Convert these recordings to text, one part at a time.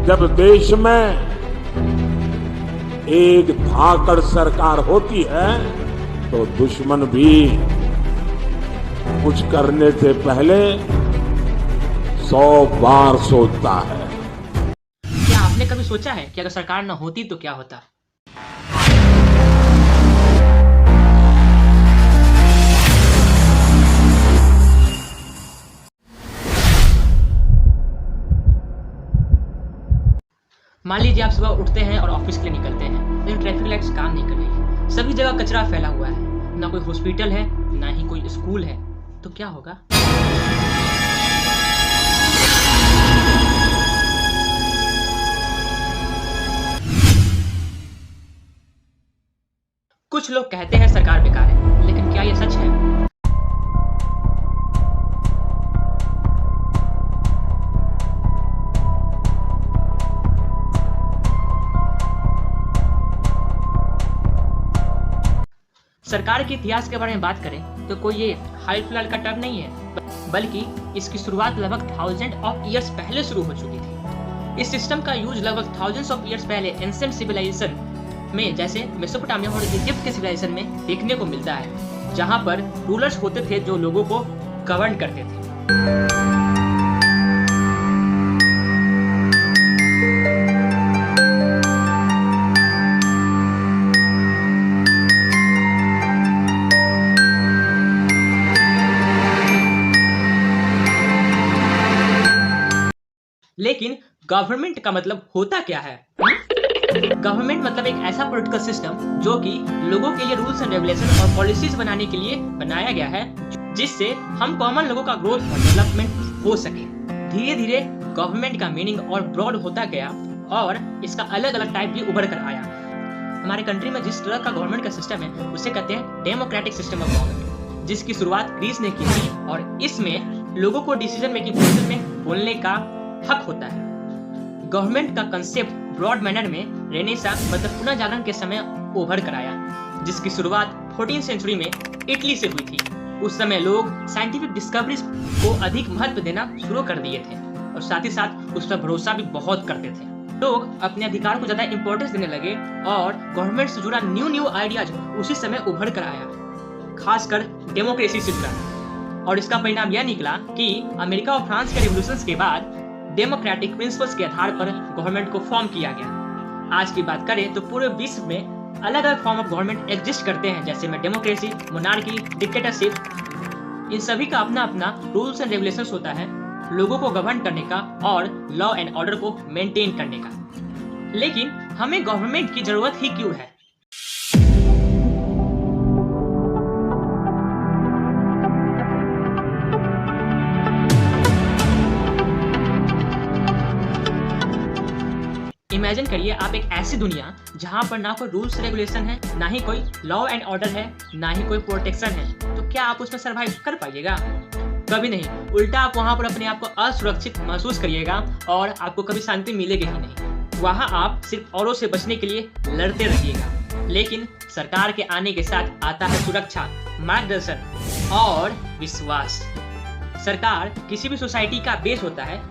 जब देश में एक धाकड़ सरकार होती है तो दुश्मन भी कुछ करने से पहले 100 बार सोचता है। क्या आपने कभी सोचा है कि अगर सरकार न होती तो क्या होता? मान लीजिए आप सुबह उठते हैं और ऑफिस के लिए निकलते हैं, लेकिन ट्रैफिक लाइट्स काम नहीं कर रही है, सभी जगह कचरा फैला हुआ है, ना कोई हॉस्पिटल है ना ही कोई स्कूल है, तो क्या होगा? कुछ लोग कहते हैं सरकार बेकार है, लेकिन क्या यह सच है? सरकार के इतिहास के बारे में बात करें तो कोई ये हाल फिलहाल का टर्म नहीं है, बल्कि इसकी शुरुआत लगभग थाउजेंड ऑफ ईयर्स पहले शुरू हो चुकी थी। इस सिस्टम का यूज लगभग थाउजेंड्स ऑफ ईयर्स पहले एंशिएंट सिविलाइजेशन में, जैसे मेसोपोटामिया और इजिप्ट के सिविलाइजेशन में देखने को मिलता है, जहां पर रूलर्स होते थे जो लोगों को गवर्न करते थे। लेकिन गवर्नमेंट का मतलब होता क्या है? गवर्नमेंट मतलब एक ऐसा पॉलिटिकल सिस्टम जो कि लोगों के लिए रूल्स एंड रेगुलेशन और पॉलिसीज बनाने के लिए बनाया गया है, जिससे हम कॉमन लोगों का ग्रोथ और डेवलपमेंट हो सके। धीरे धीरे गवर्नमेंट का मीनिंग और ब्रॉड होता गया और इसका अलग अलग टाइप भी उभर कर आया। हमारे कंट्री में जिस तरह का गवर्नमेंट का सिस्टम है उसे कहते हैं डेमोक्रेटिक सिस्टम ऑफ गवर्नमेंट, जिसकी शुरुआत ग्रीस ने की थी, और इसमें लोगों को डिसीजन मेकिंग प्रोसेस में बोलने का हक होता है। गवर्नमेंट का कंसेप्ट ब्रॉड मैनर में रेनेसां मतलब पुनर्जागरण के समय उभर कर आया, जिसकी शुरुआत 14th सेंचुरी में इटली से हुई थी। उस समय लोग साइंटिफिक डिस्कवरीज को अधिक महत्व देना शुरू कर दिए थे और साथ ही साथ उस पर भरोसा भी बहुत करते थे। लोग अपने अधिकार को ज्यादा इंपॉर्टेंस देने लगे और गवर्नमेंट से जुड़ा न्यू आइडियाज उसी समय उभर कर आया, खासकर डेमोक्रेसी सिस्टम। और इसका परिणाम यह निकला कि अमेरिका और फ्रांस के रिवॉल्यूशंस के बाद डेमोक्रेटिक प्रिंसिपल्स के आधार पर गवर्नमेंट को फॉर्म किया गया। आज की बात करें तो पूरे विश्व में अलग अलग फॉर्म ऑफ गवर्नमेंट एग्जिस्ट करते हैं, जैसे में डेमोक्रेसी, मोनार्की, डिक्टेटरशिप। इन सभी का अपना अपना रूल्स एंड रेगुलेशंस होता है लोगों को गवर्न करने का और लॉ एंड ऑर्डर को मेंटेन करने का। लेकिन हमें गवर्नमेंट की जरूरत ही क्यों है? इमेजिन करिए आप एक ऐसी दुनिया जहां पर ना कोई रूल्स रेगुलेशन है, ना ही कोई लॉ एंड ऑर्डर है, ना ही कोई प्रोटेक्शन है, तो क्या आप उसमें सरवाइव कर पाइएगा? कभी नहीं। उल्टा आप वहां पर अपने आप को असुरक्षित महसूस करिएगा और आपको कभी शांति मिलेगी ही नहीं। वहां आप सिर्फ औरों से बचने के लिए लड़ते रहिएगा। लेकिन सरकार के आने के साथ आता है सुरक्षा, मार्गदर्शन और विश्वास। सरकार किसी भी सोसाइटी का बेस होता है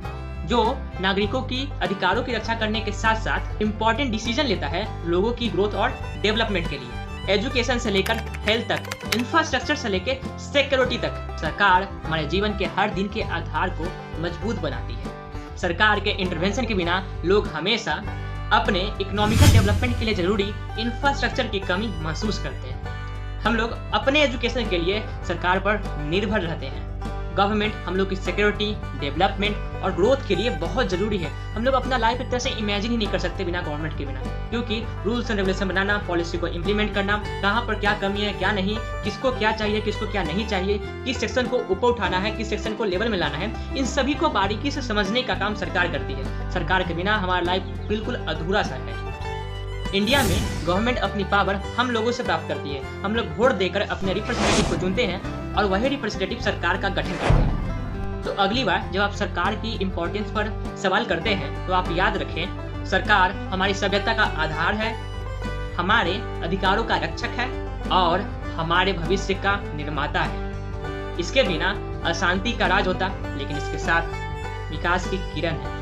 जो नागरिकों की अधिकारों की रक्षा करने के साथ साथ इम्पोर्टेंट डिसीजन लेता है लोगों की ग्रोथ और डेवलपमेंट के लिए। एजुकेशन से लेकर हेल्थ तक, इंफ्रास्ट्रक्चर से लेकर सिक्योरिटी तक, सरकार हमारे जीवन के हर दिन के आधार को मजबूत बनाती है। सरकार के इंटरवेंशन के बिना लोग हमेशा अपने इकोनॉमिकल डेवलपमेंट के लिए जरूरी इंफ्रास्ट्रक्चर की कमी महसूस करते हैं। हम लोग अपने एजुकेशन के लिए सरकार पर निर्भर रहते हैं। गवर्नमेंट हम लोग की सिक्योरिटी, डेवलपमेंट और ग्रोथ के लिए बहुत जरूरी है। हम लोग अपना लाइफ एक तरह से इमेजिन ही नहीं कर सकते बिना गवर्नमेंट के बिना, क्योंकि rules and regulation banana, policy को इम्प्लीमेंट करना, कहाँ पर क्या कमी है क्या नहीं, किसको क्या चाहिए किसको क्या नहीं चाहिए, किस सेक्शन को ऊपर उठाना है, किस सेक्शन को लेवल में लाना है, इन सभी को बारीकी से समझने का काम सरकार करती है। सरकार के बिना हमारा लाइफ बिल्कुल अधूरा सा है। इंडिया में गवर्नमेंट अपनी पावर हम लोगों से प्राप्त करती है। हम लोग वोट देकर अपने रिप्रेजेंटेटिव को चुनते हैं और वही रिप्रेजेंटेटिव सरकार का गठन करते हैं। तो अगली बार जब आप सरकार की इम्पोर्टेंस पर सवाल करते हैं तो आप याद रखें, सरकार हमारी सभ्यता का आधार है, हमारे अधिकारों का रक्षक है और हमारे भविष्य का निर्माता है। इसके बिना अशांति का राज होता, लेकिन इसके साथ विकास की किरण है।